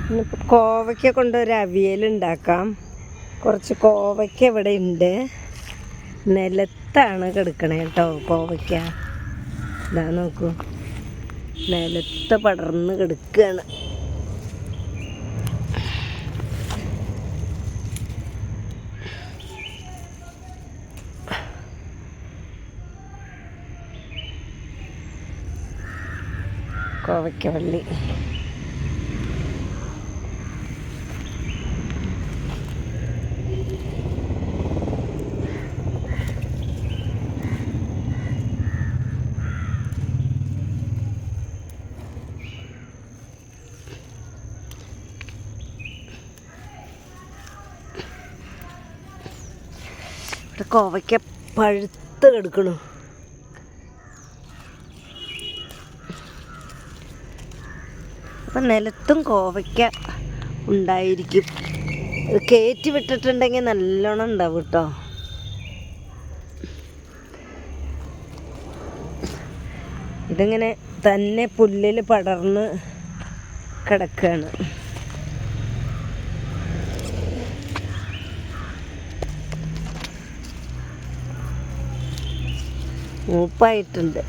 ഇന്നിപ്പോൾ കോവയ്ക്ക കൊണ്ടൊരു അവിയലുണ്ടാക്കാം. കുറച്ച് കോവയ്ക്ക ഇവിടെ ഉണ്ട്. നിലത്താണ് കിടക്കണേ കേട്ടോ കോവയ്ക്ക. ഇതാ നോക്കൂ, നിലത്ത് പടർന്ന് കിടക്കുകയാണ്. കോവയ്ക്ക വള്ളി. ഇവിടെ കോവയ്ക്ക പഴുത്ത് കിടക്കണു. അപ്പം നിലത്തും കോവയ്ക്ക ഉണ്ടായിരിക്കും. ഇത് കയറ്റി വിട്ടിട്ടുണ്ടെങ്കിൽ നല്ലോണം ഉണ്ടാവും കേട്ടോ. ഇതിങ്ങനെ തന്നെ പുല്ലിൽ പടർന്ന് കിടക്കുകയാണ്. മൂപ്പായിട്ടുണ്ട്.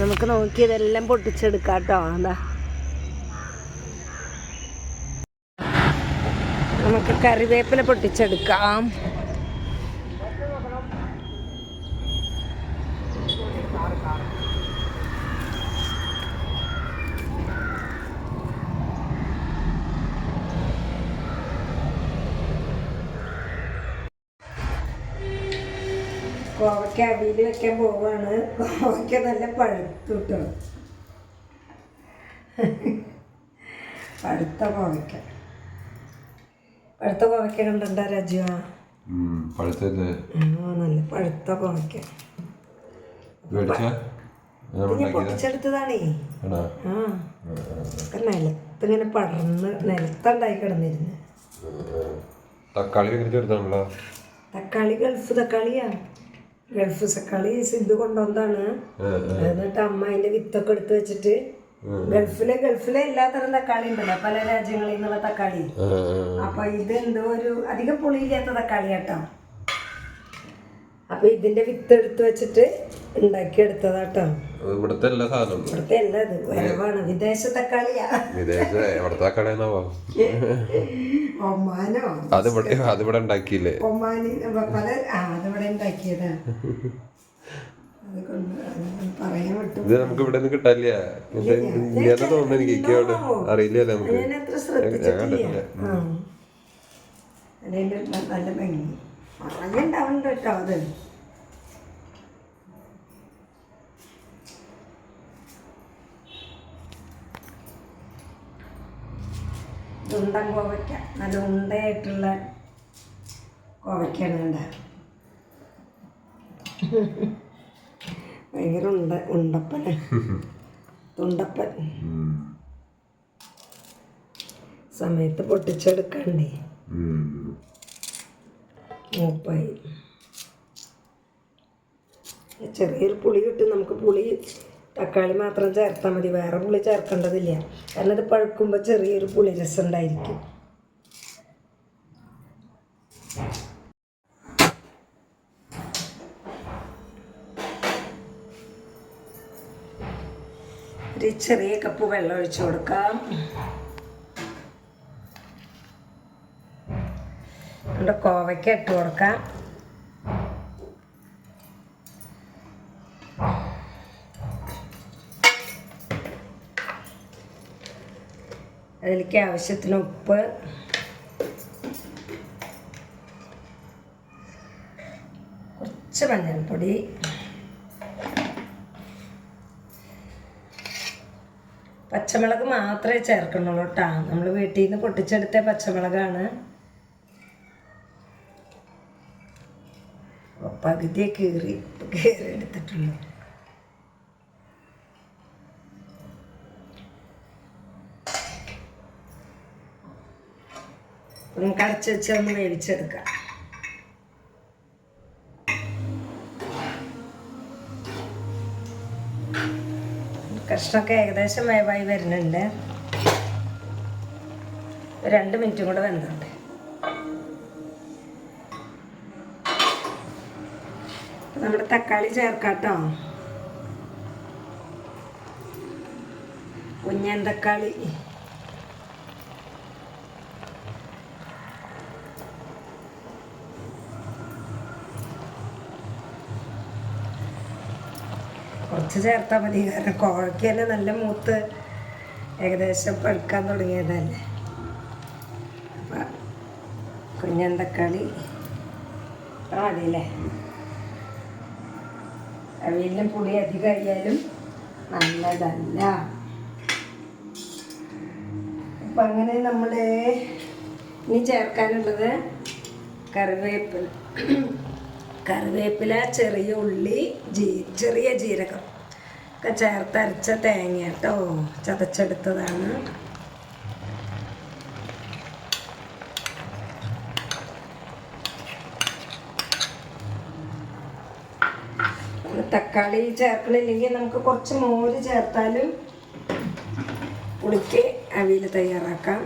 നമുക്ക് നോക്കി ഇതെല്ലാം പൊട്ടിച്ചെടുക്കാം കേട്ടോ. അതാ നമുക്ക് കറിവേപ്പില പൊട്ടിച്ചെടുക്കാം. കോവയ്ക്ക അവിയൽ വെക്കാൻ പോവാണ്. കോവയ്ക്ക നല്ല പഴുത്തു കിട്ടോ. പഴുത്ത കോവയ്ക്ക കണ്ടിട്ടുണ്ടോ രാജു? നല്ല പഴുത്ത കോവയ്ക്ക പൊട്ടിച്ചെടുത്തതാണേ. നിലത്തിങ്ങനെ പടർന്ന് നിലത്തുണ്ടായി കിടന്നിരുന്നു. തക്കാളി ഗൾഫ് തക്കാളിയാ. ഗൾഫ് തക്കാളി സിദ്ധു കൊണ്ടുവന്നതാണ്. എന്നിട്ട് അമ്മ അതിന്റെ വിത്തൊക്കെ എടുത്ത് വെച്ചിട്ട് ഗൾഫിലെ എല്ലാ തരം തക്കാളി ഉണ്ടല്ലോ, പല രാജ്യങ്ങളിൽ നിന്നുള്ള തക്കാളി. അപ്പൊ ഇത് എന്തോ ഒരു അധികം പുളിയില്ലാത്ത തക്കാളി കേട്ടോ. അപ്പൊ ഇതിന്റെ വിത്ത് എടുത്ത് വെച്ചിട്ട് ഉണ്ടാക്കിയെടുത്തതാട്ടോ. ഇവിടുത്തെ എല്ലാ സാധനവും ഇവിടുത്തെ എല്ലാ ഇത് വരവാണ്. വിദേശ തക്കാളിയാ. ഒമാനോ അതിവിടെ ഉണ്ടാക്കിയില്ലേ? ഒമാനി പല അതിവിടെ ഉണ്ടാക്കിയതാ. പറയാൻ വിട്ടു. ഇത് നമുക്ക് ഇവിടെ നിന്ന് കിട്ടാനില്ല. തോന്നുന്നു എനിക്ക് അറിയില്ല. നമുക്ക് നല്ല ഭംഗി ഉണ്ടാവുന്നുണ്ട് കേട്ടോ. അത് ഉണ്ടൻ കോവയ്ക്ക, നല്ല ഉണ്ടയായിട്ടുള്ള കോവയ്ക്കാണ് കണ്ട. ഭയങ്കര ഉണ്ടപ്പൻ തുണ്ടപ്പൻ. സമയത്ത് പൊട്ടിച്ചെടുക്കണ്ടേ. മൂപ്പായി. ചെറിയൊരു പുളി കിട്ടും. നമുക്ക് പുളി തക്കാളി മാത്രം ചേർത്താൽ മതി, വേറെ പുളി ചേർക്കേണ്ടതില്ല. കാരണം ഇത് പഴുക്കുമ്പോൾ ചെറിയൊരു പുളി രസം ഉണ്ടായിരിക്കും. ഒരു ചെറിയ കപ്പ് വെള്ളം ഒഴിച്ചു കൊടുക്കാം. നമ്മുടെ കോവയ്ക്ക ഇട്ട് കൊടുക്കാം. അതിലേക്ക് ആവശ്യത്തിന് ഉപ്പ്, കുറച്ച് മഞ്ഞൾപ്പൊടി, പച്ചമുളക് മാത്രമേ ചേർക്കണുള്ളൂ കേട്ടോ. നമ്മൾ വീട്ടിൽ നിന്ന് പൊട്ടിച്ചെടുത്ത പച്ചമുളകാണ്. പകുതിയെ കീറി എടുത്തിട്ടുള്ളൂ. നമുക്ക് അടച്ചു വെച്ച് ഒന്ന് വേവിച്ചെടുക്കാം. കഷ്ണമൊക്കെ ഏകദേശം വേവായി വരുന്നുണ്ട്. 2 മിനിറ്റും കൂടെ വെന്തോട്ടെ. നമ്മുടെ തക്കാളി ചേർക്കാട്ടോ. കുഞ്ഞൻ തക്കാളി കുറച്ച് ചേർത്താൽ മതി, കാരണം കോവയ്ക്ക് തന്നെ നല്ല മൂത്ത് ഏകദേശം പഴുക്കാൻ തുടങ്ങിയതല്ലേ. അപ്പം കുഞ്ഞൻ തക്കാളി മതിയല്ലേ. അവിയലിന് പുളി അധികമായാലും നല്ലതല്ല. അപ്പം അങ്ങനെ നമ്മൾ ഇനി ചേർക്കാനുള്ളത് കറിവേപ്പില, ചെറിയ ഉള്ളി, ചെറിയ ജീരകം ഒക്കെ ചേർത്തരച്ച തേങ്ങ കേട്ടോ, ചതച്ചെടുത്തതാണ്. തക്കാളി ചേർക്കണില്ലെങ്കിൽ നമുക്ക് കുറച്ച് മോര് ചേർത്താലും പുളിക്ക് അവിയൽ തയ്യാറാക്കാം.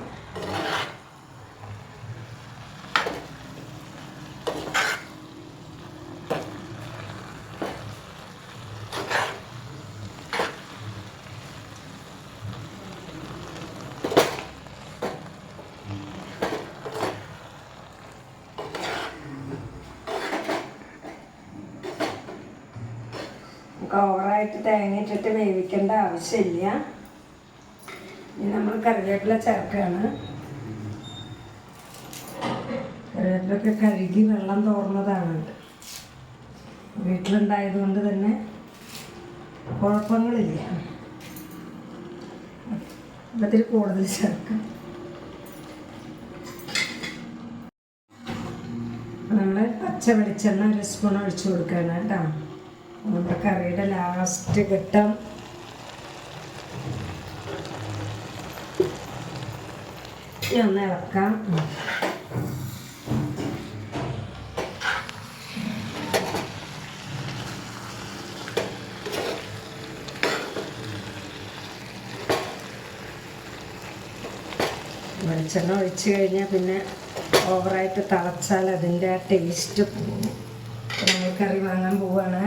ഓവറായിട്ട് തേങ്ങ ഇട്ടിട്ട് വേവിക്കേണ്ട ആവശ്യമില്ല. ഇനി നമ്മൾ കറിവേപ്പില ചേർക്കുകയാണ്. കറിവേപ്പിലൊക്കെ കഴുകി വെള്ളം തോർന്നതാണ്. വീട്ടിലുണ്ടായതുകൊണ്ട് തന്നെ കുഴപ്പങ്ങളില്ല. അതിൽ കൂടുതൽ ചേർക്കാം. നമ്മൾ പച്ച വെളിച്ചെണ്ണ 1 സ്പൂൺ ഒഴിച്ചു കൊടുക്കുകയാണ് കേട്ടോ. നമ്മുടെ കറിയുടെ ലാസ്റ്റ് ഘട്ടം. ഒന്ന് ഇളക്കാം. വെളിച്ചെണ്ണ ഒഴിച്ച് കഴിഞ്ഞാൽ പിന്നെ ഓവറായിട്ട് തിളച്ചാൽ അതിൻ്റെ ആ ടേസ്റ്റ് പോകും. നമ്മൾ കറി വാങ്ങാൻ പോവാണ്.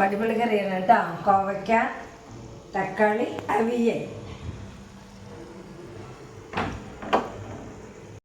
അടിപൊളി കറിയാണ് കേട്ടോ. കോവയ്ക്ക, തക്കാളി, അവിയൽ.